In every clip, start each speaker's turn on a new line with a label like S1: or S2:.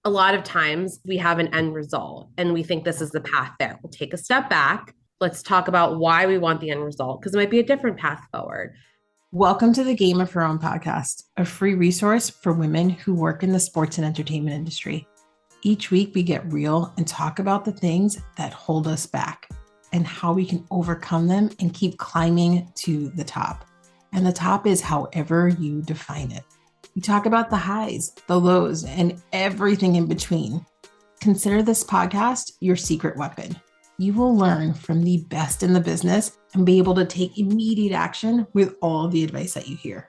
S1: A lot of times we have an end result and we think this is the path there. We'll take a step back. Let's talk about why we want the end result because it might be a different path forward.
S2: Welcome to the Game of Her Own podcast, a free resource for women who work in the sports and entertainment industry. Each week, we get real and talk about the things that hold us back and how we can overcome them and keep climbing to the top. And the top is however you define it. We talk about the highs, the lows, and everything in between. Consider this podcast your secret weapon. You will learn from the best in the business and be able to take immediate action with all the advice that you hear.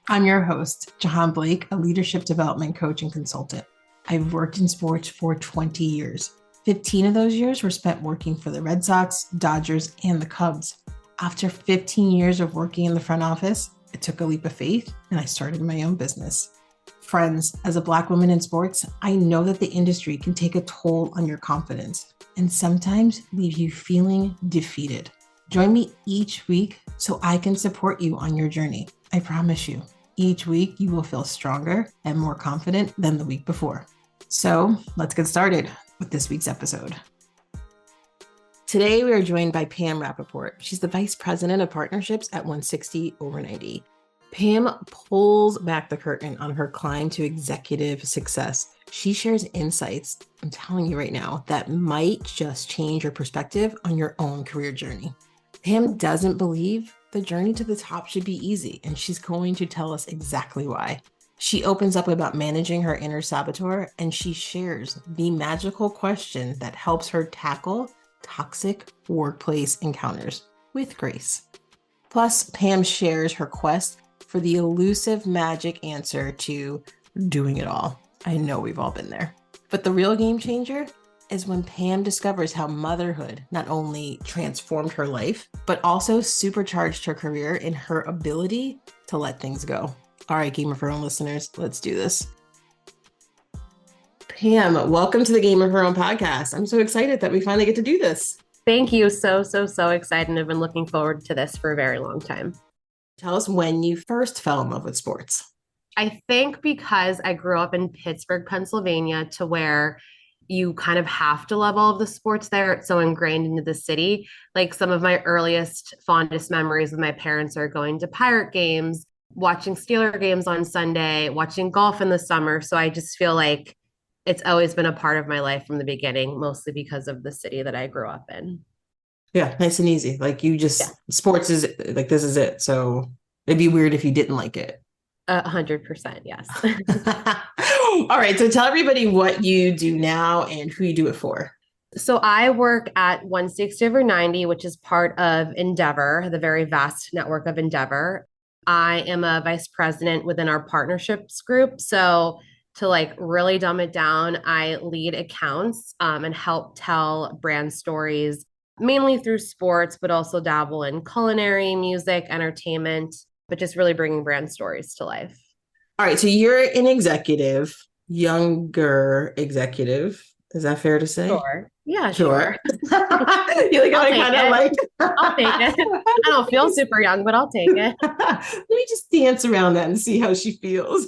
S2: I'm your host, Jahaan Blake, a leadership development coach and consultant. I've worked in sports for 20 years. 15 of those years were spent working for the Red Sox, Dodgers, and the Cubs. After 15 years of working in the front office, I took a leap of faith and I started my own business. Friends, as a Black woman in sports, I know that the industry can take a toll on your confidence and sometimes leave you feeling defeated. Join me each week so I can support you on your journey. I promise you, each week you will feel stronger and more confident than the week before. So let's get started with this week's episode. Today, we are joined by Pam Rappaport. She's the Vice President of Partnerships at 160over90. Pam pulls back the curtain on her climb to executive success. She shares insights, I'm telling you right now, that might just change your perspective on your own career journey. Pam doesn't believe the journey to the top should be easy, and she's going to tell us exactly why. She opens up about managing her inner saboteur, and she shares the magical question that helps her tackle toxic workplace encounters with grace. Plus, Pam shares her quest for the elusive magic answer to doing it all. I know we've all been there. But the real game changer is when Pam discovers how motherhood not only transformed her life, but also supercharged her career in her ability to let things go. All right, Game of Her Own listeners, let's do this. Pam, welcome to the Game of Her Own podcast. I'm so excited that we finally get to do this.
S1: Thank you. So excited. I've been looking forward to this for a very long time.
S2: Tell us when you first fell in love with sports.
S1: I think because I grew up in Pittsburgh, Pennsylvania, to where you kind of have to love all of the sports there. It's so ingrained into the city. Like some of my earliest, fondest memories with my parents are going to Pirate games, watching Steeler games on Sunday, watching golf in the summer. So I just feel like it's always been a part of my life from the beginning, mostly because of the city that I grew up in.
S2: Yeah, nice and easy. Like you just, sports is like, this is it. So it'd be weird if you didn't like it.
S1: 100%, yes.
S2: All right. So tell everybody what you do now and who you do it for.
S1: So I work at 160over90, which is part of Endeavor, the very vast network of Endeavor. I am a vice president within our partnerships group. So to like really dumb it down, I lead accounts and help tell brand stories, mainly through sports, but also dabble in culinary, music, entertainment, but just really bringing brand stories to life.
S2: All right. So you're an executive, younger executive. Is that fair to say?
S1: Sure. Yeah, sure.
S2: You like I kind of like.
S1: I'll take it. I don't feel super young, but I'll take it.
S2: Let me just dance around that and see how she feels.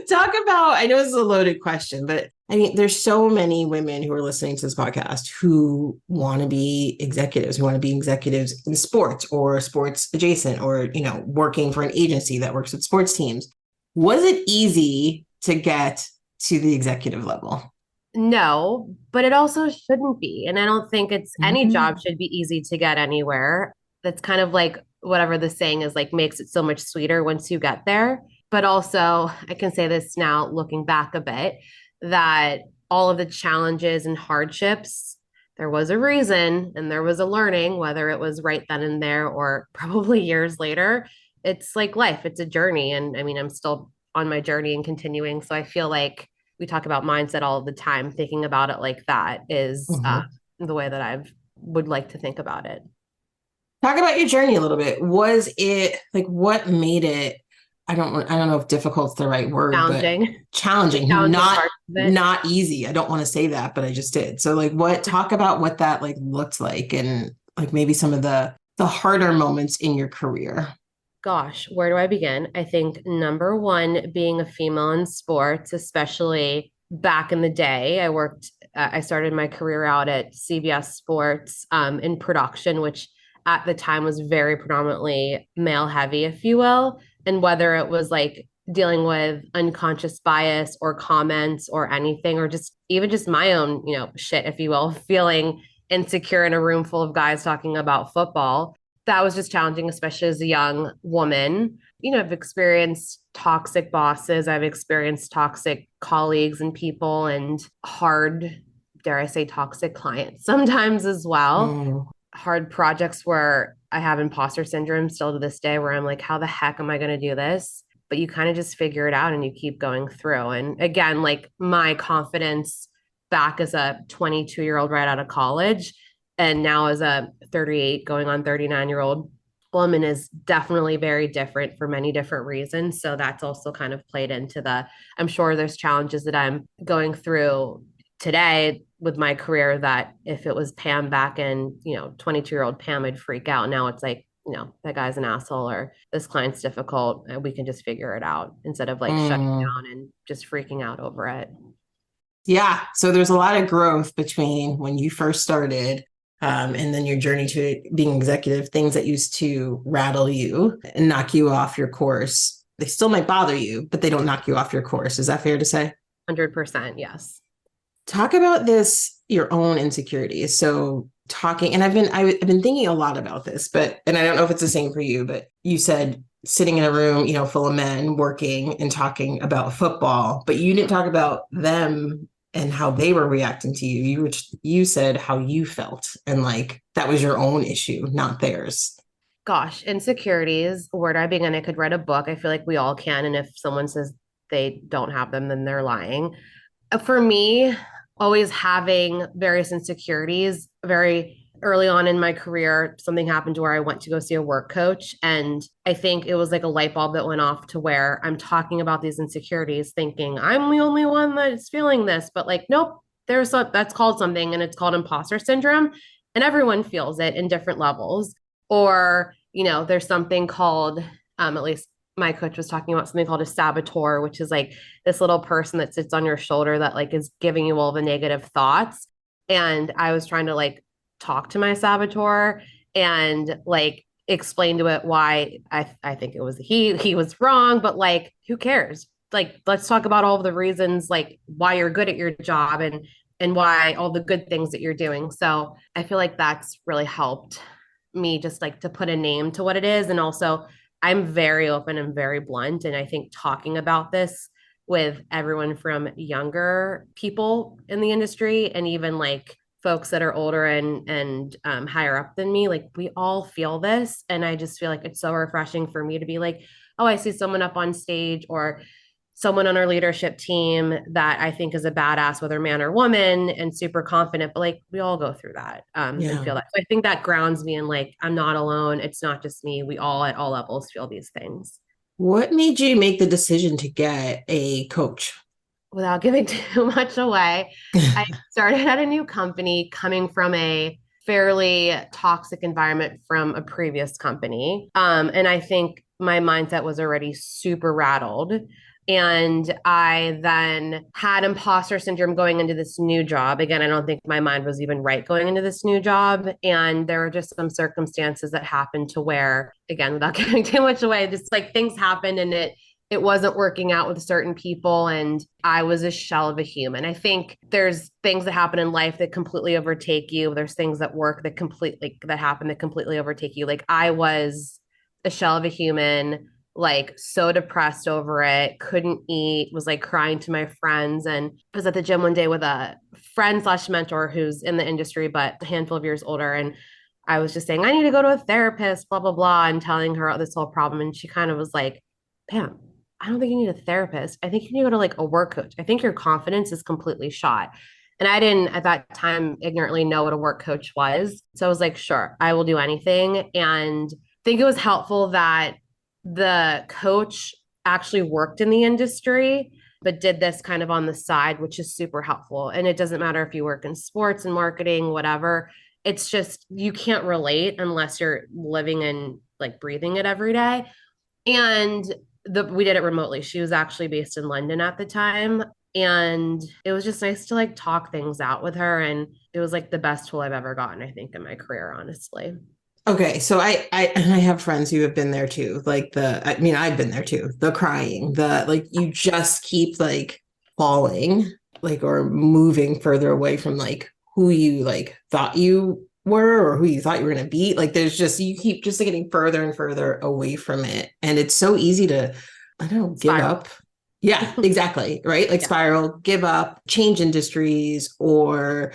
S2: Talk about, I know this is a loaded question, but I mean, there's so many women who are listening to this podcast who want to be executives, who want to be executives in sports or sports adjacent or, you know, working for an agency that works with sports teams. Was it easy to get to the executive level?
S1: No, but it also shouldn't be. And I don't think it's any job should be easy to get anywhere. That's kind of like whatever the saying is, like makes it so much sweeter once you get there. But also, I can say this now, looking back a bit, that all of the challenges and hardships, there was a reason and there was a learning, whether it was right then and there or probably years later. It's like life, it's a journey. And I mean, I'm still on my journey and continuing. So I feel like we talk about mindset all the time. Thinking about it like that is the way that I would like to think about it.
S2: Talk about your journey a little bit. Was it like, what made it, I don't know if difficult's the right word,
S1: challenging.
S2: But challenging, not easy. I don't want to say that, but I just did. So like talk about what that like looked like and like maybe some of the harder moments in your career.
S1: Gosh, where do I begin? I think number one, being a female in sports, especially back in the day. I started my career out at CBS Sports in production, which at the time was very predominantly male heavy, if you will. And whether it was like dealing with unconscious bias or comments or anything, or just even just my own, shit, if you will, feeling insecure in a room full of guys talking about football. That was just challenging, especially as a young woman. I've experienced toxic bosses, I've experienced toxic colleagues and people, and hard, dare I say, toxic clients sometimes as well.
S2: Mm.
S1: Hard projects where I have imposter syndrome still to this day, where I'm like, how the heck am I going to do this? But you kind of just figure it out and you keep going through. And again, like my confidence back as a 22-year-old right out of college, and now as a 38 going on 39-year-old woman, is definitely very different for many different reasons. So that's also kind of played into I'm sure there's challenges that I'm going through today with my career that if it was Pam back in, 22-year-old Pam, I'd freak out. Now it's like, that guy's an asshole or this client's difficult. And we can just figure it out instead of like shutting
S2: Mm.
S1: down and just freaking out over it.
S2: Yeah. So there's a lot of growth between when you first started and then your journey to being executive, things that used to rattle you and knock you off your course. They still might bother you, but they don't knock you off your course. Is that fair to say?
S1: 100%. Yes.
S2: Talk about your own insecurities. So talking, and I've been thinking a lot about this, and I don't know if it's the same for you, but you said sitting in a room, full of men working and talking about football, but you didn't talk about them and how they were reacting to you. You said how you felt, and like that was your own issue, not theirs.
S1: Gosh, insecurities, where do I begin? I could write a book. I feel like we all can. And if someone says they don't have them, then they're lying. For me, always having various insecurities, very early on in my career, something happened to where I went to go see a work coach. And I think it was like a light bulb that went off to where I'm talking about these insecurities, thinking I'm the only one that's feeling this. But like, nope, that's called something, and it's called imposter syndrome. And everyone feels it in different levels. Or, there's something called, at least my coach was talking about something called a saboteur, which is like this little person that sits on your shoulder that like is giving you all the negative thoughts. And I was trying to like talk to my saboteur and like explain to it why I think it was he was wrong, but like who cares? Like let's talk about all of the reasons like why you're good at your job and why all the good things that you're doing. So I feel like that's really helped me just like to put a name to what it is. And also I'm very open and very blunt. And I think talking about this with everyone from younger people in the industry and even like folks that are older and higher up than me, like we all feel this. And I just feel like it's so refreshing for me to be like, oh, I see someone up on stage or someone on our leadership team that I think is a badass, whether man or woman, and super confident, but like we all go through that and feel that. So I think that grounds me in like, I'm not alone. It's not just me. We all at all levels feel these things.
S2: What made you make the decision to get a coach?
S1: Without giving too much away, I started at a new company coming from a fairly toxic environment from a previous company. And I think my mindset was already super rattled. And I then had imposter syndrome going into this new job. Again, I don't think my mind was even right going into this new job. And there were just some circumstances that happened to where, again, without giving too much away, just like things happened and it wasn't working out with certain people and I was a shell of a human. I think there's things that happen in life that completely overtake you. There's things that work that happen that completely overtake you. Like I was a shell of a human, like so depressed over it, couldn't eat, was like crying to my friends. And I was at the gym one day with a friend slash mentor who's in the industry, but a handful of years older. And I was just saying, I need to go to a therapist, blah, blah, blah, and telling her this whole problem. And she kind of was like, Pam, I don't think you need a therapist. I think you need to go to like a work coach. I think your confidence is completely shot. And I didn't at that time ignorantly know what a work coach was. So I was like, sure, I will do anything. And I think it was helpful that the coach actually worked in the industry, but did this kind of on the side, which is super helpful. And it doesn't matter if you work in sports and marketing, whatever. It's just you can't relate unless you're living and like breathing it every day. And we did it remotely. She was actually based in London at the time. And it was just nice to like talk things out with her. And it was like the best tool I've ever gotten, I think, in my career, honestly.
S2: Okay, so I have friends who have been there too. Like I mean, I've been there too. The crying, the like you just keep like falling, like or moving further away from like who you like thought you were or who you thought you were gonna be. Like there's just you keep just getting further and further away from it. And it's so easy to, I don't know, give
S1: Spiral.
S2: up. Yeah, exactly. Right. Like
S1: Yeah.
S2: spiral, give up, change industries, or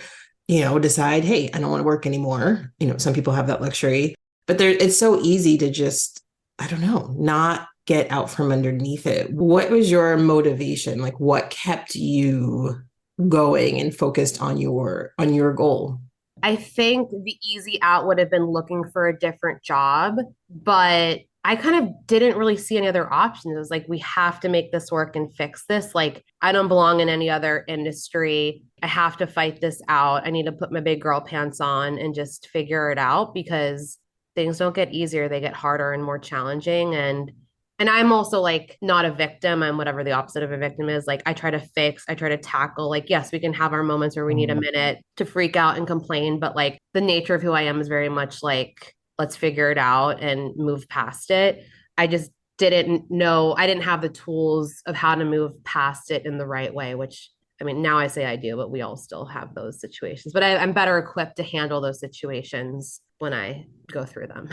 S2: decide, hey, I don't want to work anymore. Some people have that luxury, but it's so easy to just, I don't know, not get out from underneath it. What was your motivation? Like what kept you going and focused on your goal?
S1: I think the easy out would have been looking for a different job, but I kind of didn't really see any other options. It was like, we have to make this work and fix this. Like, I don't belong in any other industry. I have to fight this out. I need to put my big girl pants on and just figure it out because things don't get easier. They get harder and more challenging. And I'm also like not a victim. I'm whatever the opposite of a victim is. Like I try to fix, I try to tackle. Like, yes, we can have our moments where we need a minute to freak out and complain, but like the nature of who I am is very much like, let's figure it out and move past it. I just didn't know, I didn't have the tools of how to move past it in the right way, which I mean, now I say I do, but we all still have those situations. But I'm better equipped to handle those situations when I go through them.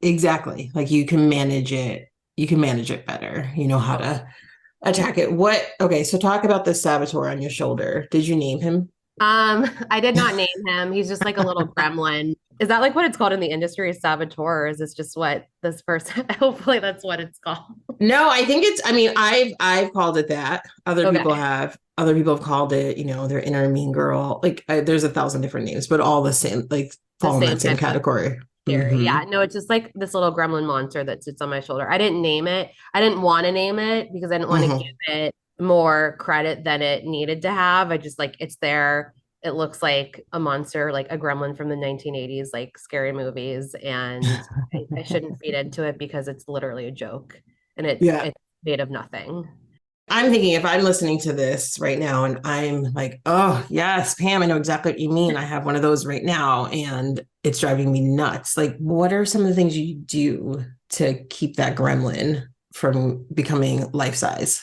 S2: Exactly. Like you can manage it. You can manage it better. You know how to attack it. Okay, so talk about the saboteur on your shoulder. Did you name him?
S1: I did not name him. He's just like a little gremlin. Is that like what it's called in the industry, is saboteur, or is this just what this person? Hopefully, that's what it's called.
S2: No, I think I mean, I've called it that.
S1: Okay,
S2: Other people have called it, their inner mean girl. Like there's 1,000 different names, but all the same, like
S1: the
S2: fall in
S1: same
S2: that same
S1: kind of
S2: category.
S1: theory.
S2: Hmm.
S1: Yeah, no, it's just like this little gremlin monster that sits on my shoulder. I didn't name it. I didn't want to name it because I didn't want to
S2: Hmm.
S1: give it more credit than it needed to have. I just like it's there. It looks like a monster, like a gremlin from the 1980s, like scary movies. And I shouldn't feed into it because it's literally a joke and
S2: Yeah.
S1: it's made of nothing.
S2: I'm thinking if I'm listening to this right now and I'm like, oh, yes, Pam, I know exactly what you mean. I have one of those right now and it's driving me nuts. Like, what are some of the things you do to keep that gremlin from becoming life size?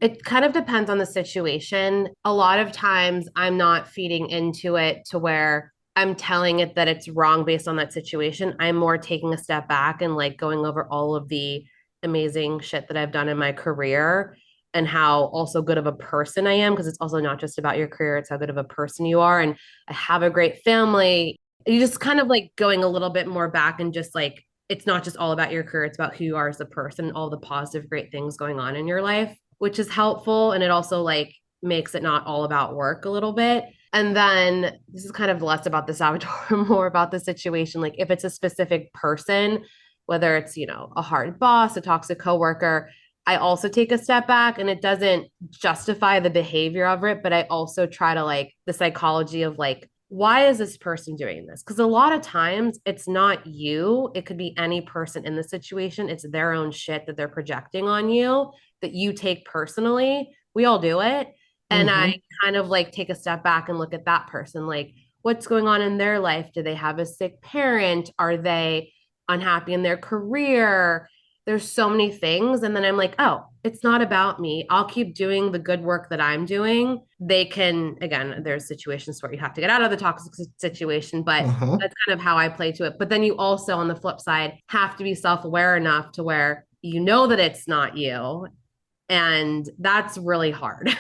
S1: It kind of depends on the situation. A lot of times I'm not feeding into it to where I'm telling it that it's wrong based on that situation. I'm more taking a step back and like going over all of the amazing shit that I've done in my career and how also good of a person I am, because it's also not just about your career, it's how good of a person you are. And I have a great family. You just kind of like going a little bit more back and just like, it's not just all about your career, it's about who you are as a person, all the positive, great things going on in your life, which is helpful. And it also like makes it not all about work a little bit. And then this is kind of less about the saboteur, more about the situation. Like if it's a specific person, whether it's, a hard boss, a toxic coworker, I also take a step back and it doesn't justify the behavior of it, but I also try to like the psychology of like, why is this person doing this? Because a lot of times it's not you. It could be any person in the situation. It's their own shit that they're projecting on you that you take personally. We all do it. And I
S2: Hmm.
S1: kind of like take a step back and look at that person like, what's going on in their life? Do they have a sick parent? Are they unhappy in their career? There's so many things. And then I'm like, oh, it's not about me. I'll keep doing the good work that I'm doing. They can, again, there's situations where you have to get out of the toxic situation, but
S2: Hmm.
S1: that's kind of how I play to it. But then you also, on the flip side, have to be self aware enough to where you know that it's not you. And that's really hard.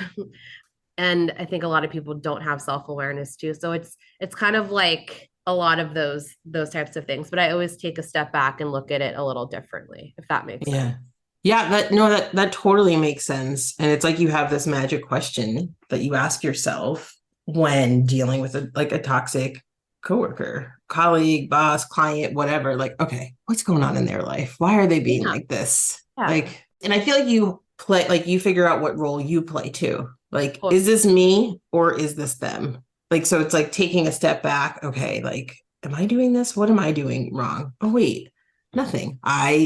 S1: And I think a lot of people don't have self-awareness too. So it's kind of like a lot of those types of things. But I always take a step back and look at it a little differently, if that makes sense.
S2: Yeah. Yeah, that totally makes sense. And it's like you have this magic question that you ask yourself when dealing with a toxic coworker, colleague, boss, client, whatever. Like, okay, what's going on in their life? Why are they being
S1: Yeah.
S2: like this?
S1: Yeah.
S2: Like, and I feel like you figure out what role you play too. Like,
S1: Well,
S2: is this me or is this them? Like, so it's like taking a step back. Okay, like, am I doing this? What am I doing wrong? Oh, wait. Nothing.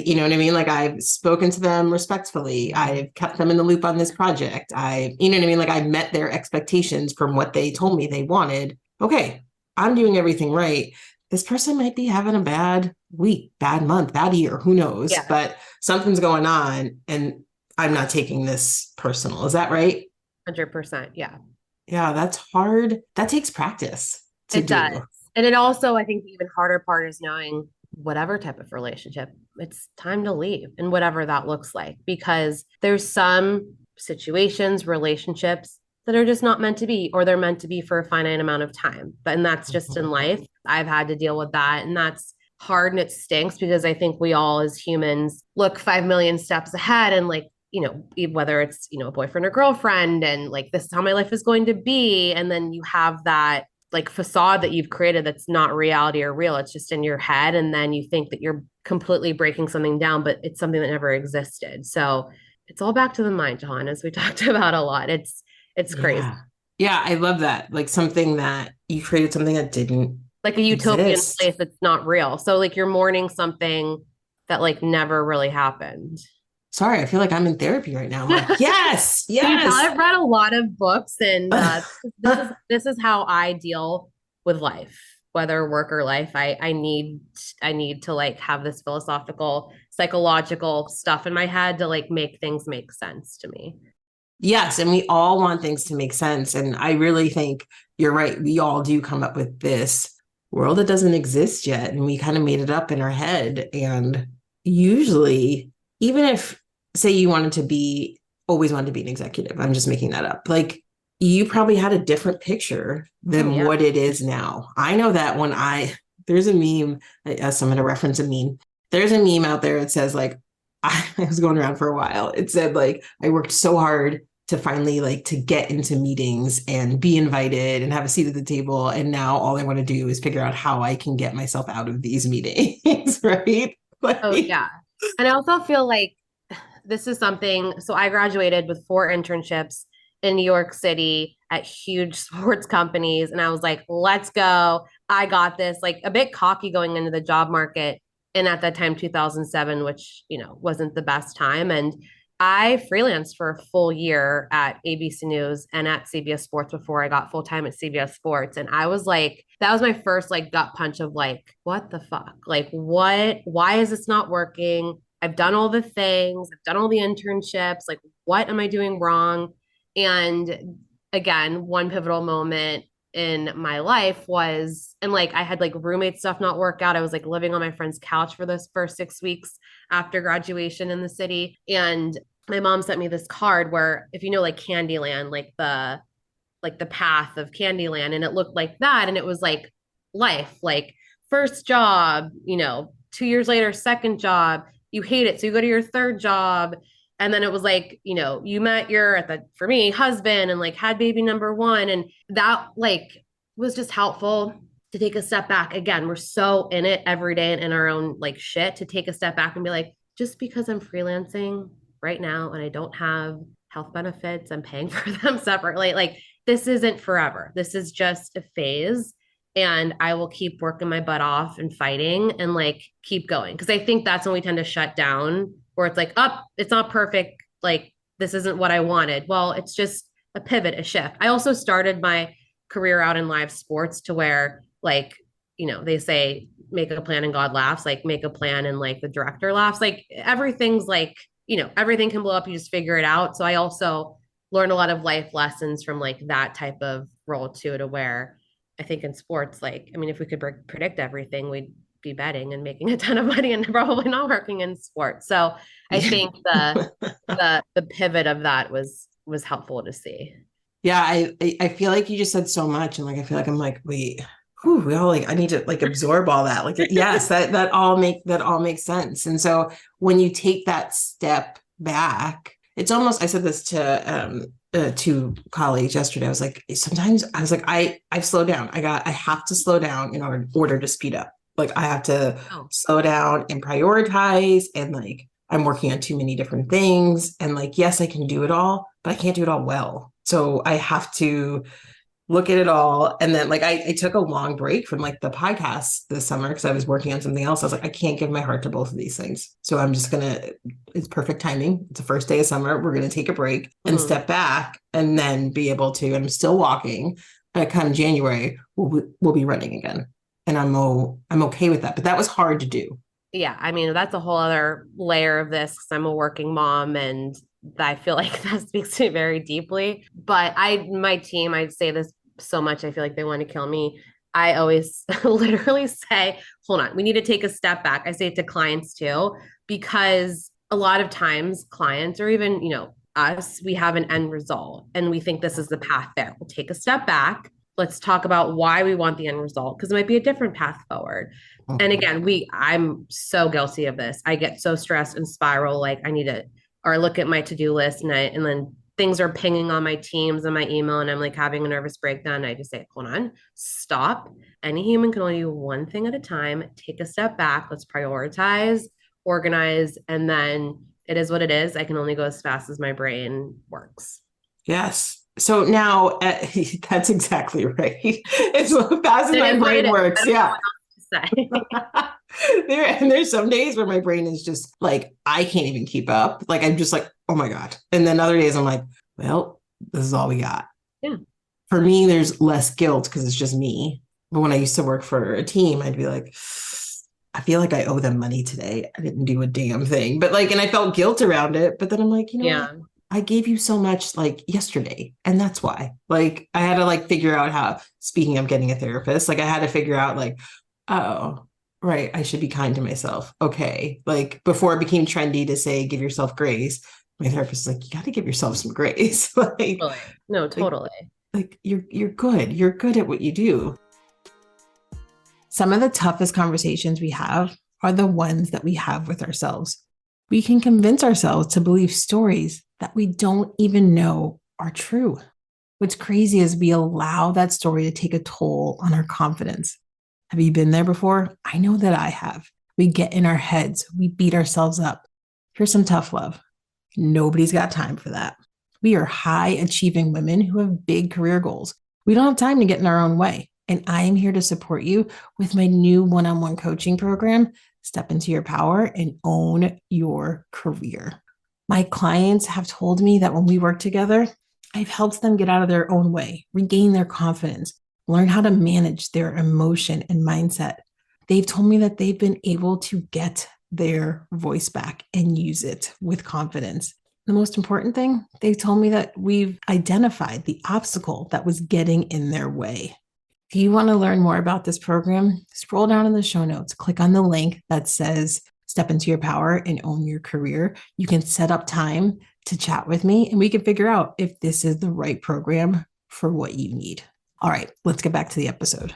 S2: You know what I mean? Like I've spoken to them respectfully. I've kept them in the loop on this project. You know what I mean? Like I met their expectations from what they told me they wanted. Okay, I'm doing everything right. This person might be having a bad week, bad month, bad year, who knows?
S1: Yeah,
S2: But something's going on and I'm not taking this personal. Is that right?
S1: 100%. Yeah,
S2: Yeah, that's hard. That takes practice to
S1: it does.
S2: do.
S1: And it also, I think the even harder part is knowing whatever type of relationship, it's time to leave and whatever that looks like, because there's some situations, relationships that are just not meant to be, or they're meant to be for a finite amount of time. And that's just in life. I've had to deal with that. And that's hard and it stinks because I think we all as humans look 5 million steps ahead and like, whether it's, a boyfriend or girlfriend and like, this is how my life is going to be. And then you have that like facade that you've created that's not reality or real. It's just in your head. And then you think that you're completely breaking something down, but it's something that never existed. So it's all back to the mind, Jahaan, as we talked about a lot. It's crazy.
S2: Yeah. Yeah, I love that. Like something that you created something that didn't
S1: Like a utopian
S2: exist.
S1: place that's not real. So like you're mourning something that like never really happened.
S2: Sorry, I feel like I'm in therapy right now. I'm like, yes,
S1: Can you tell
S2: yes.
S1: I've read a lot of books and this is how I deal with life, whether work or life. I need to like have this philosophical, psychological stuff in my head to like make things make sense to me.
S2: Yes, and we all want things to make sense. And I really think you're right. We all do come up with this world that doesn't exist yet. And we kind of made it up in our head. And usually, even if, say, you always wanted to be an executive, I'm just making that up. Like, you probably had a different picture
S1: Oh
S2: than
S1: yeah.
S2: what it is now. I know that there's a meme, so I'm going to reference a meme. There's a meme out there that says, like, I was going around for a while. It said, like, I worked so hard to finally like to get into meetings and be invited and have a seat at the table. And now all I want to do is figure out how I can get myself out of these meetings, right?
S1: Oh
S2: Like,
S1: yeah. And I also feel like this is something. So I graduated with 4 internships in New York City at huge sports companies. And I was like, let's go. I got this, like a bit cocky going into the job market. And at that time, 2007, which, wasn't the best time. And I freelanced for a full year at ABC News and at CBS Sports before I got full time at CBS Sports. And I was like, that was my first like gut punch of like, what the fuck? Like, why is this not working? I've done all the things, I've done all the internships. Like, what am I doing wrong? And again, one pivotal moment in my life was, and like I had like roommate stuff not work out. I was like living on my friend's couch for those first 6 weeks after graduation in the city. And my mom sent me this card where, if you know, like Candyland, like the path of Candyland, and it looked like that. And it was like life, like first job, 2 years later, second job, you hate it. So you go to your third job. And then it was like, you met your, for me, husband and like had baby number one. And that like was just helpful to take a step back. Again, we're so in it every day and in our own like shit, to take a step back and be like, just because I'm freelancing right now and I don't have health benefits, I'm paying for them separately. Like, this isn't forever. This is just a phase. And I will keep working my butt off and fighting and like keep going. Cause I think that's when we tend to shut down, where it's like, oh, it's not perfect. Like, this isn't what I wanted. Well, it's just a pivot, a shift. I also started my career out in live sports to where, like, they say make a plan and God laughs, like make a plan and like the director laughs. Like, everything's like, everything can blow up. You just figure it out. So I also learned a lot of life lessons from like that type of role too, to where I think in sports, like, I mean, if we could predict everything, we'd be betting and making a ton of money and probably not working in sports. So I think the pivot of that was helpful to see.
S2: yeah, I feel like you just said so much, and like I feel like I'm like, wait, whew, we all like I need to like absorb all that. Like, yes, that all makes sense. And so when you take that step back, it's almost, I said this to colleagues yesterday. I was like, sometimes I was like, I've slowed down. I have to slow down in order to speed up. Like, I have to
S1: Oh,
S2: slow down and prioritize, and like I'm working on too many different things. And like, yes, I can do it all, but I can't do it all well. So I have to look at it all. And then like I took a long break from like the podcast this summer because I was working on something else. I was like, I can't give my heart to both of these things. So I'm just gonna, it's perfect timing. It's the first day of summer. We're gonna take a break and step back and then be able to, and I'm still walking. But come January, we'll be running again. And I'm okay with that. But that was hard to do.
S1: Yeah, I mean, that's a whole other layer of this because I'm a working mom and I feel like that speaks to me very deeply. But my team, I say this so much, I feel like they want to kill me. I always literally say, hold on, we need to take a step back. I say it to clients too, because a lot of times clients or even, us, we have an end result and we think this is the path there. We'll take a step back. Let's talk about why we want the end result because it might be a different path forward. And again, I'm so guilty of this. I get so stressed and spiral, like I need to, or look at my to-do list and then things are pinging on my Teams and my email and I'm like having a nervous breakdown. I just say, hold on, stop. Any human can only do one thing at a time. Take a step back. Let's prioritize, organize, and then it is what it is. I can only go as fast as my brain works.
S2: Yes. So now that's exactly right. It's as fast as my brain works. Yeah. There's some days where my brain is just like, I can't even keep up. Like, I'm just like, oh my God. And then other days I'm like, well, this is all we got.
S1: Yeah.
S2: For me, there's less guilt because it's just me. But when I used to work for a team, I'd be like, I feel like I owe them money today. I didn't do a damn thing. But like, and I felt guilt around it. But then I'm like, what? I gave you so much like yesterday. And that's why. Like, I had to like figure out how, speaking of getting a therapist, like I had to figure out like, oh, right, I should be kind to myself. Okay. Like before it became trendy to say, give yourself grace, my therapist is like, you got to give yourself some grace. Like,
S1: no, totally.
S2: Like you're good. You're good at what you do. Some of the toughest conversations we have are the ones that we have with ourselves. We can convince ourselves to believe stories that we don't even know are true. What's crazy is we allow that story to take a toll on our confidence. Have you been there before? I know that I have. We get in our heads. We beat ourselves up. Here's some tough love. Nobody's got time for that. We are high achieving women who have big career goals. We don't have time to get in our own way. And I am here to support you with my new one-on-one coaching program, Step Into Your Power and Own Your Career. My clients have told me that when we work together, I've helped them get out of their own way, regain their confidence, learn how to manage their emotion and mindset. They've told me that they've been able to get their voice back and use it with confidence. The most important thing, they've told me that we've identified the obstacle that was getting in their way. If you want to learn more about this program, scroll down in the show notes, click on the link that says Step Into Your Power and Own Your Career. You can set up time to chat with me and we can figure out if this is the right program for what you need. All right, let's get back to the episode.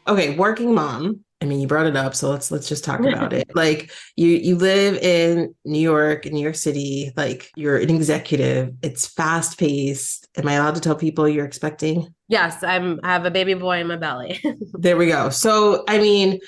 S2: Okay, working mom. I mean, you brought it up, so let's just talk about it. Like you live in New York, in New York City, like you're an executive. It's fast paced. Am I allowed to tell people you're expecting?
S1: Yes, I have a baby boy in my belly.
S2: There we go. So, I mean,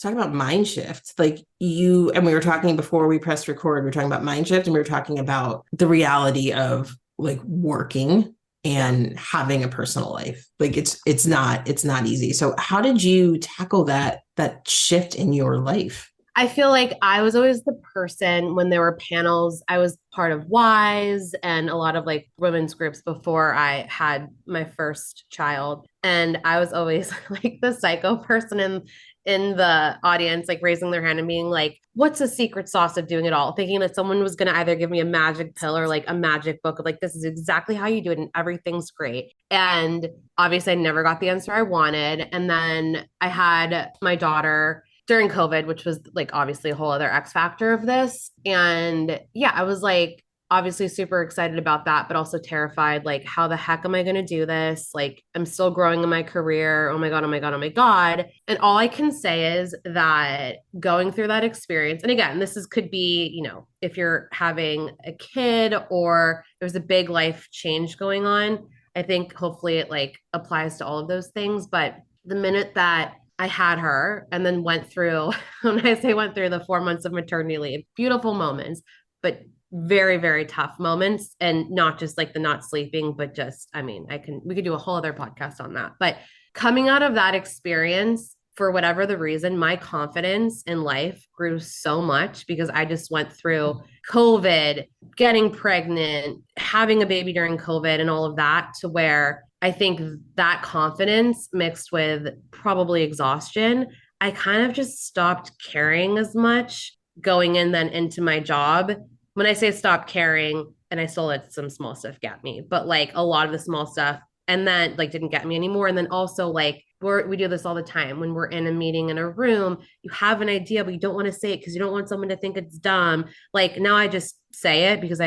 S2: talking about mind shift, like and we were talking before we pressed record, we were talking about mind shift and we were talking about the reality of like working and having a personal life. Like it's not easy. So how did you tackle that shift in your life?
S1: I feel like I was always the person when there were panels. I was part of WISE and a lot of like women's groups before I had my first child. And I was always like the psycho person in the audience, like raising their hand and being like, what's the secret sauce of doing it all? Thinking that someone was going to either give me a magic pill or like a magic book of like, this is exactly how you do it and everything's great. And obviously I never got the answer I wanted. And then I had my daughter during COVID, which was like obviously a whole other X factor of this. And yeah, I was like, obviously super excited about that, but also terrified. Like, how the heck am I going to do this? Like, I'm still growing in my career. Oh my God, oh my God, oh my God. And all I can say is that going through that experience, and again, could be, if you're having a kid or there's a big life change going on, I think hopefully it like applies to all of those things. But the minute that I had her and then went through, when I say went through the 4 months of maternity leave, beautiful moments, but very, very tough moments, and not just like the not sleeping, but just, I mean, we could do a whole other podcast on that. But coming out of that experience, for whatever the reason, my confidence in life grew so much because I just went through COVID, getting pregnant, having a baby during COVID, and all of that, to where I think that confidence mixed with probably exhaustion, I kind of just stopped caring as much going in then into my job. When I say stop caring, and I still let some small stuff get me, but like a lot of the small stuff, and then like didn't get me anymore. And then also like we do this all the time when we're in a meeting in a room, you have an idea, but you don't want to say it because you don't want someone to think it's dumb. Like now I just say it because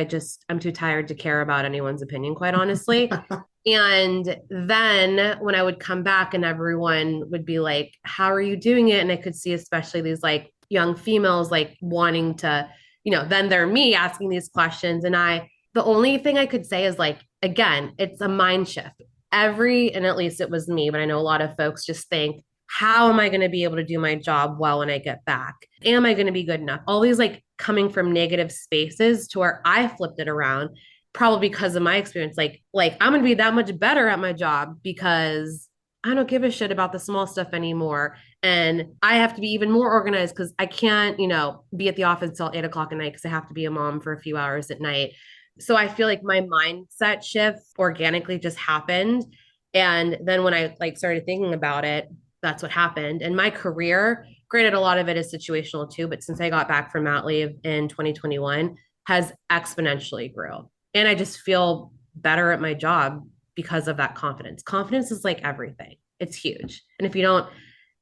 S1: I'm too tired to care about anyone's opinion, quite honestly. And then when I would come back and everyone would be like, how are you doing it? And I could see especially these like young females like wanting to, then they're me asking these questions. And the only thing I could say is like, again, it's a mind shift. And at least it was me, but I know a lot of folks just think, how am I going to be able to do my job well when I get back? Am I going to be good enough? All these like coming from negative spaces to where I flipped it around, probably because of my experience. Like I'm going to be that much better at my job because I don't give a shit about the small stuff anymore. And I have to be even more organized because I can't, be at the office till 8 o'clock at night because I have to be a mom for a few hours at night. So I feel like my mindset shift organically just happened. And then when I like started thinking about it, that's what happened. And my career, granted, a lot of it is situational too, but since I got back from mat leave in 2021, has exponentially grew. And I just feel better at my job because of that confidence. Confidence is like everything. It's huge. And if you don't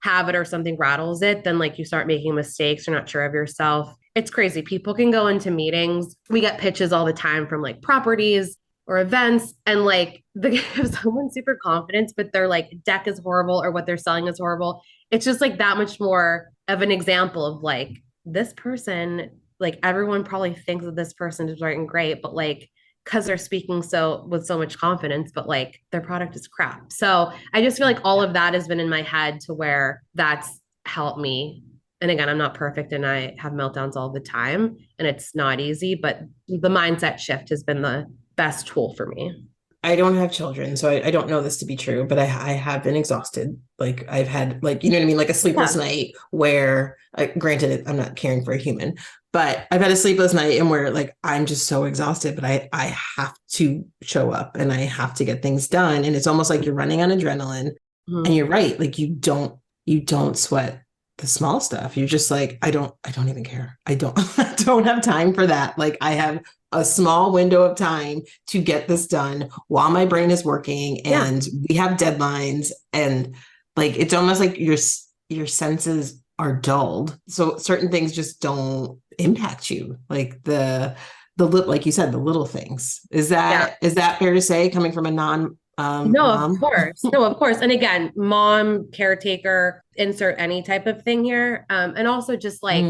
S1: have it or something rattles it, then like you start making mistakes, you're not sure of yourself. It's crazy. People can go into meetings. We get pitches all the time from like properties or events, and like they have someone super confident, but their like deck is horrible or what they're selling is horrible. It's just like that much more of an example of like this person, like everyone probably thinks that this person is right and great, but like because they're speaking so with so much confidence, but like their product is crap. So I just feel like all of that has been in my head to where that's helped me. And again, I'm not perfect and I have meltdowns all the time and it's not easy, but the mindset shift has been the best tool for me.
S2: I don't have children, so I don't know this to be true, but I have been exhausted. Like I've had like, you know what I mean? Like a sleepless night where, granted, I'm not caring for a human, but I've had a sleepless night and where like, I'm just so exhausted, but I have to show up and I have to get things done. And it's almost like you're running on adrenaline. Mm-hmm. And you're right. Like you don't sweat the small stuff. You're just like, I don't even care. I don't have time for that. Like I have a small window of time to get this done while my brain is working and we have deadlines, and like it's almost like your senses are dulled, so certain things just don't impact you, like the like you said, the little things. Is that fair to say, coming from a non
S1: no,
S2: mom?
S1: Of course. And again, mom, caretaker, insert any type of thing here. And also just like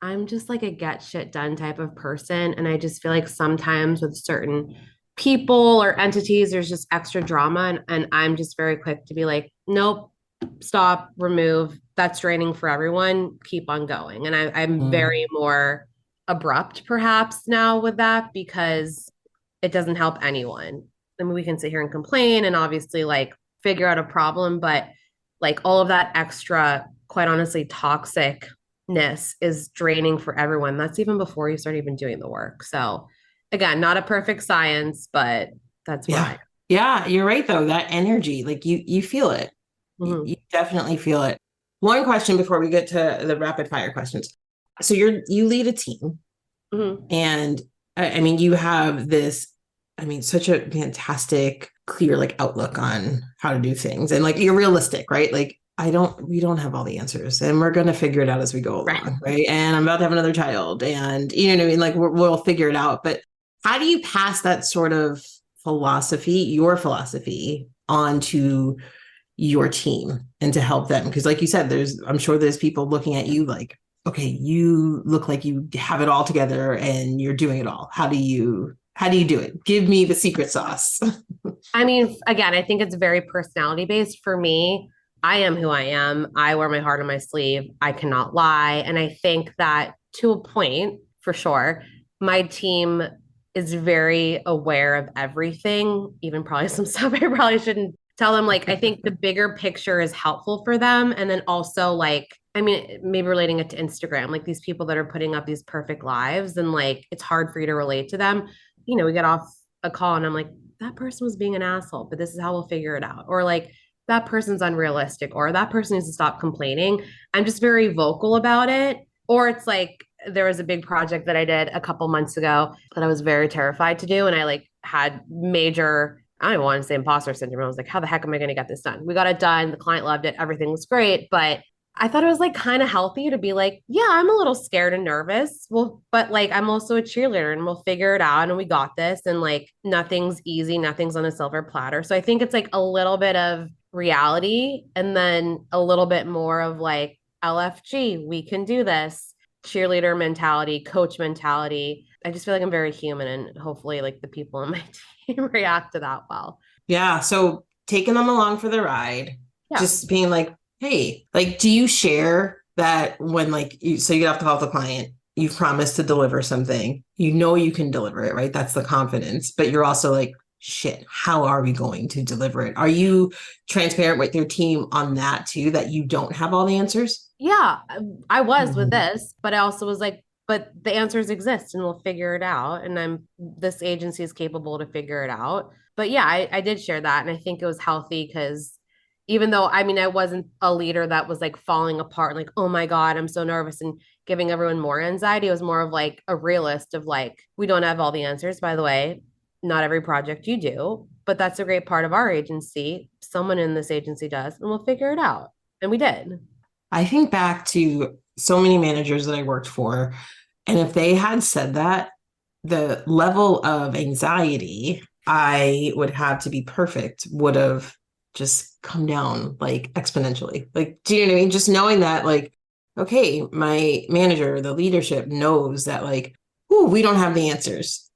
S1: I'm just like a get shit done type of person. And I just feel like sometimes with certain people or entities, there's just extra drama. And I'm just very quick to be like, nope, stop, remove. That's draining for everyone. Keep on going. And I'm very more abrupt perhaps now with that because it doesn't help anyone. I mean, we can sit here and complain and obviously like figure out a problem, but like all of that extra, quite honestly, toxic is draining for everyone. That's even before you start even doing the work. So again, not a perfect science, but that's why.
S2: Yeah, you're right though. That energy, like you feel it. Mm-hmm. You definitely feel it. One question before we get to the rapid fire questions. So you lead a team, and I mean, you have this, I mean, such a fantastic, clear like outlook on how to do things, and like you're realistic, right? Like we don't have all the answers and we're going to figure it out as we go along. Right. And I'm about to have another child and you know what I mean? Like we'll figure it out. But how do you pass that sort of your philosophy onto your team and to help them? Because like you said, I'm sure there's people looking at you like, okay, you look like you have it all together and you're doing it all. How do you do it? Give me the secret sauce.
S1: I mean, again, I think it's very personality based for me. I am who I am. I wear my heart on my sleeve. I cannot lie. And I think that to a point, for sure, my team is very aware of everything, even probably some stuff I probably shouldn't tell them. Like, I think the bigger picture is helpful for them. And then also, like, I mean, maybe relating it to Instagram, like these people that are putting up these perfect lives and like it's hard for you to relate to them. You know, we get off a call and I'm like, that person was being an asshole, but this is how we'll figure it out. Or like, that person's unrealistic, or that person needs to stop complaining. I'm just very vocal about it. Or it's like, there was a big project that I did a couple months ago that I was very terrified to do. And I like had major, I don't even want to say imposter syndrome. I was like, how the heck am I going to get this done? We got it done. The client loved it. Everything was great. But I thought it was like kind of healthy to be like, yeah, I'm a little scared and nervous. Well, but like I'm also a cheerleader and we'll figure it out and we got this. And like nothing's easy, nothing's on a silver platter. So I think it's like a little bit of reality and then a little bit more of like LFG, we can do this, cheerleader mentality, coach mentality. I just feel like I'm very human and hopefully like the people on my team react to that well.
S2: Yeah. So taking them along for the ride,
S1: Yeah.
S2: just being like, hey, like, do you share that when like so you get off the call with the client, you've promised to deliver something, you know you can deliver it, right? That's the confidence. But you're also like, shit, how are we going to deliver it? Are you transparent with your team on that too, that you don't have all the answers?
S1: Yeah, I was with
S2: Mhm.
S1: this, but I also was like, but the answers exist and we'll figure it out. And this agency is capable to figure it out. But yeah, I did share that. And I think it was healthy because even though, I mean, I wasn't a leader that was like falling apart, like, oh my God, I'm so nervous and giving everyone more anxiety. It was more of like a realist of like, we don't have all the answers, by the way. Not every project you do, but that's a great part of our agency. Someone in this agency does, and we'll figure it out. And we did.
S2: I think back to so many managers that I worked for, and if they had said that, the level of anxiety I would have to be perfect would have just come down like exponentially. Like, do you know what I mean? Just knowing that, like, okay, my manager, the leadership knows that, like, oh, we don't have the answers.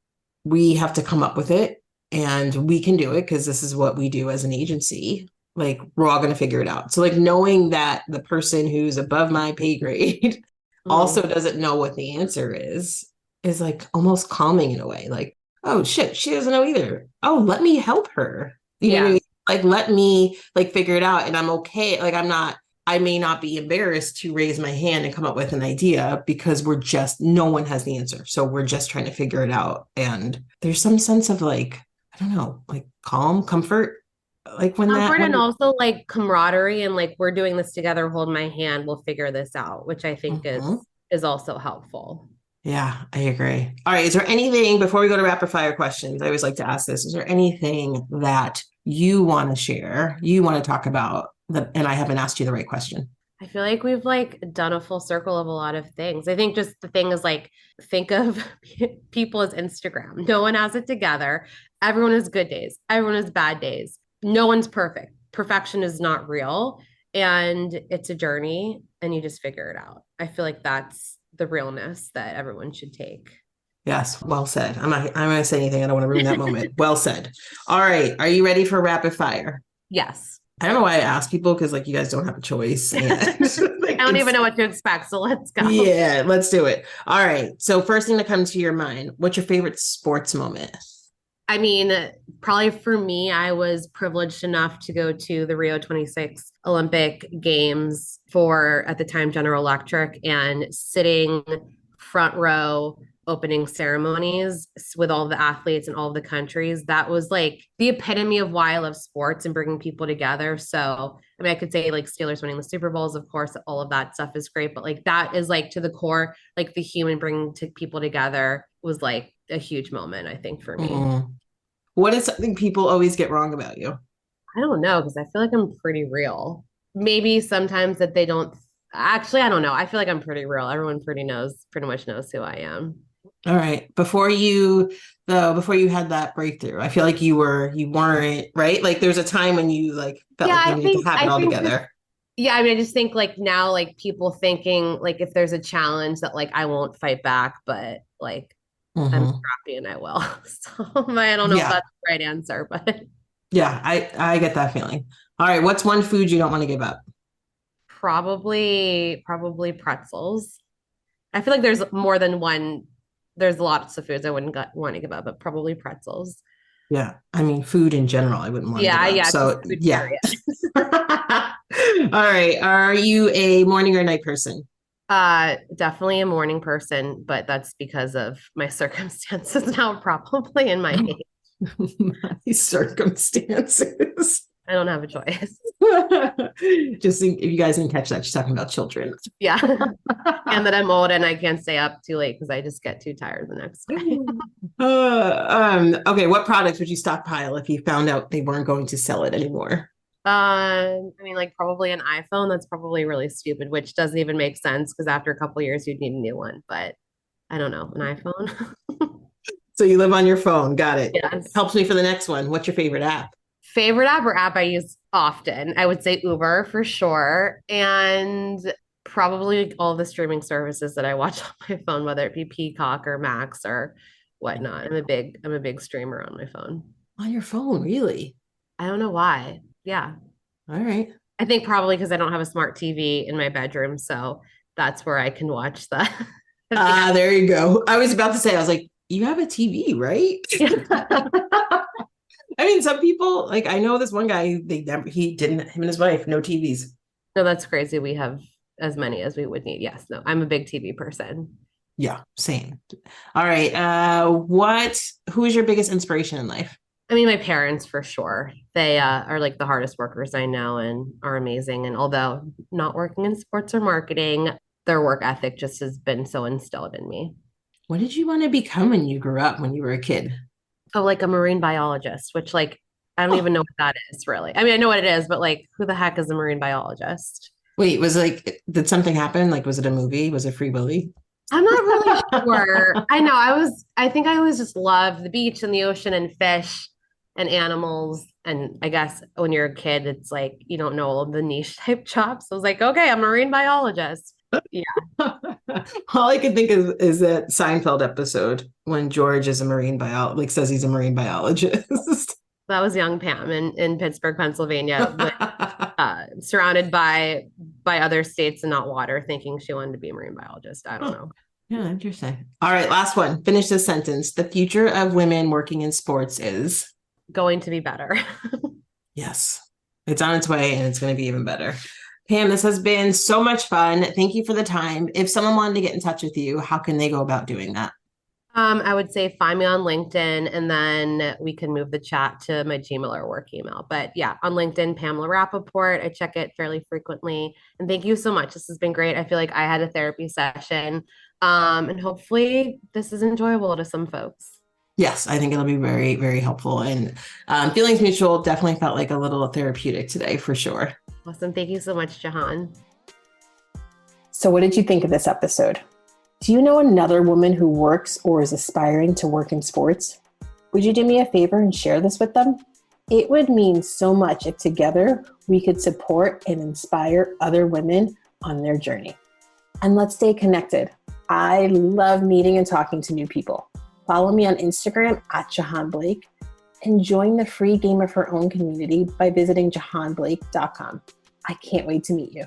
S2: We have to come up with it and we can do it because this is what we do as an agency. Like, we're all going to figure it out. So, like, knowing that the person who's above my pay grade also doesn't know what the answer is like almost calming in a way. Like, oh shit, she doesn't know either. Oh, let me help her. You know what I
S1: Yeah.
S2: mean? Like, let me like figure it out. And I'm okay. Like, I may not be embarrassed to raise my hand and come up with an idea because no one has the answer. So we're just trying to figure it out. And there's some sense of like, I don't know, like calm, comfort, like
S1: Comfort and
S2: when,
S1: also like camaraderie and like we're doing this together, hold my hand, we'll figure this out, which I think
S2: Mhm.
S1: is also helpful.
S2: Yeah, I agree. All right. Is there anything before we go to rapid fire questions? I always like to ask this. Is there anything that you want to share, you want to talk about and I haven't asked you the right question?
S1: I feel like we've like done a full circle of a lot of things. I think just the thing is like think of people as Instagram. No one has it together. Everyone has good days. Everyone has bad days. No one's perfect. Perfection is not real and it's a journey and you just figure it out. I feel like that's the realness that everyone should take.
S2: Yes, well said. I'm not going to say anything. I don't want to ruin that moment. Well said. All right. Are you ready for rapid fire?
S1: Yes.
S2: I don't know why I ask people because like you guys don't have a choice. And
S1: I
S2: like,
S1: don't even know what to expect. So let's go.
S2: yeah, let's do it. All right. So first thing that comes to your mind, what's your favorite sports moment?
S1: I mean, probably for me, I was privileged enough to go to the Rio 26 Olympic Games for, at the time, General Electric and sitting front row opening ceremonies with all the athletes and all the countries. That was like the epitome of why I love sports and bringing people together. So, I mean, I could say like Steelers winning the Super Bowls, of course, all of that stuff is great, but like that is like to the core, like the human bringing people together was like a huge moment, I think, for me.
S2: Mm. What is something people always get wrong about you?
S1: I don't know because I feel like I'm pretty real. Maybe sometimes that they don't actually, I don't know. I feel like I'm pretty real. Everyone pretty much knows who I am.
S2: All right. Before you had that breakthrough, I feel like you weren't, right? Like there's a time when you like felt
S1: Yeah,
S2: like you needed to have it
S1: I
S2: all
S1: think just
S2: together.
S1: yeah, I mean, I just think like now, like people thinking like if there's a challenge that like I won't fight back, but like I'm
S2: Hmm.
S1: scrappy and I will. So I don't know if
S2: Yeah.
S1: that's the right answer, but
S2: Yeah. I get that feeling. All right. What's one food you don't want to give up?
S1: probably pretzels. I feel like there's more than one there's lots of foods I wouldn't want to give up, but probably pretzels.
S2: Yeah. I mean, food in general, I wouldn't want to give
S1: Yeah,
S2: up.
S1: yeah, just
S2: So
S1: food
S2: yeah.
S1: period.
S2: All right. Are you a morning or night person?
S1: Definitely a morning person, but that's because of my circumstances now, probably in my age.
S2: My circumstances.
S1: I don't have a choice.
S2: Just if you guys didn't catch that, she's talking about children.
S1: Yeah. And that I'm old and I can't stay up too late because I just get too tired the next day.
S2: Okay, what products would you stockpile if you found out they weren't going to sell it anymore?
S1: I mean, like probably an iPhone. That's probably really stupid, which doesn't even make sense because after a couple of years, you'd need a new one. But I don't know, an iPhone.
S2: So you live on your phone. Got it.
S1: Yes.
S2: Helps me for the next one. What's your favorite app?
S1: Favorite app or app I use often? I would say Uber for sure. And probably all the streaming services that I watch on my phone, whether it be Peacock or Max or whatnot. I'm a big streamer on my phone.
S2: On your phone, really?
S1: I don't know why. Yeah.
S2: All right.
S1: I think probably because I don't have a smart TV in my bedroom. So that's where I can watch the.
S2: There you go. I was about to say, I was like, you have a TV, right? I mean, some people, like I know this one guy, he didn't, him and his wife, no TVs.
S1: No, that's crazy. We have as many as we would need. Yes. No, I'm a big TV person.
S2: Yeah, same. All right. Who is your biggest inspiration in life?
S1: I mean, my parents for sure. They are like the hardest workers I know and are amazing. And although not working in sports or marketing, their work ethic just has been so instilled in me.
S2: What did you want to become when you grew up, when you were a kid?
S1: Oh, like a marine biologist, which like I don't even know what that is really. I mean, I know what it is, but like who the heck is a marine biologist?
S2: Wait, did something happen? Like, was it a movie? Was it Free Willy?
S1: I'm not really sure. I think I always just loved the beach and the ocean and fish and animals. And I guess when you're a kid, it's like you don't know all of the niche type jobs. So I was like, okay, I'm a marine biologist. Yeah.
S2: All I can think is that Seinfeld episode when George is a marine like says he's a marine biologist.
S1: That was young Pam in Pittsburgh, Pennsylvania, surrounded by other states and not water, thinking she wanted to be a marine biologist. I don't know.
S2: Yeah, interesting. All right, last one. Finish this sentence. The future of women working in sports is
S1: going to be better.
S2: Yes, it's on its way and it's going to be even better. Pam, this has been so much fun. Thank you for the time. If someone wanted to get in touch with you, how can they go about doing that?
S1: I would say find me on LinkedIn and then we can move the chat to my Gmail or work email. But yeah, on LinkedIn, Pamela Rappaport. I check it fairly frequently. And thank you so much. This has been great. I feel like I had a therapy session. And hopefully this is enjoyable to some folks.
S2: Yes, I think it'll be very, very helpful. And Feelings Mutual definitely felt like a little therapeutic today for sure.
S1: Awesome. Thank you so much, Jahaan.
S3: So what did you think of this episode? Do you know another woman who works or is aspiring to work in sports? Would you do me a favor and share this with them? It would mean so much if together we could support and inspire other women on their journey. And let's stay connected. I love meeting and talking to new people. Follow me on Instagram at Jahaan Blake and join the free Game of Her Own community by visiting jahaanblake.com. I can't wait to meet you.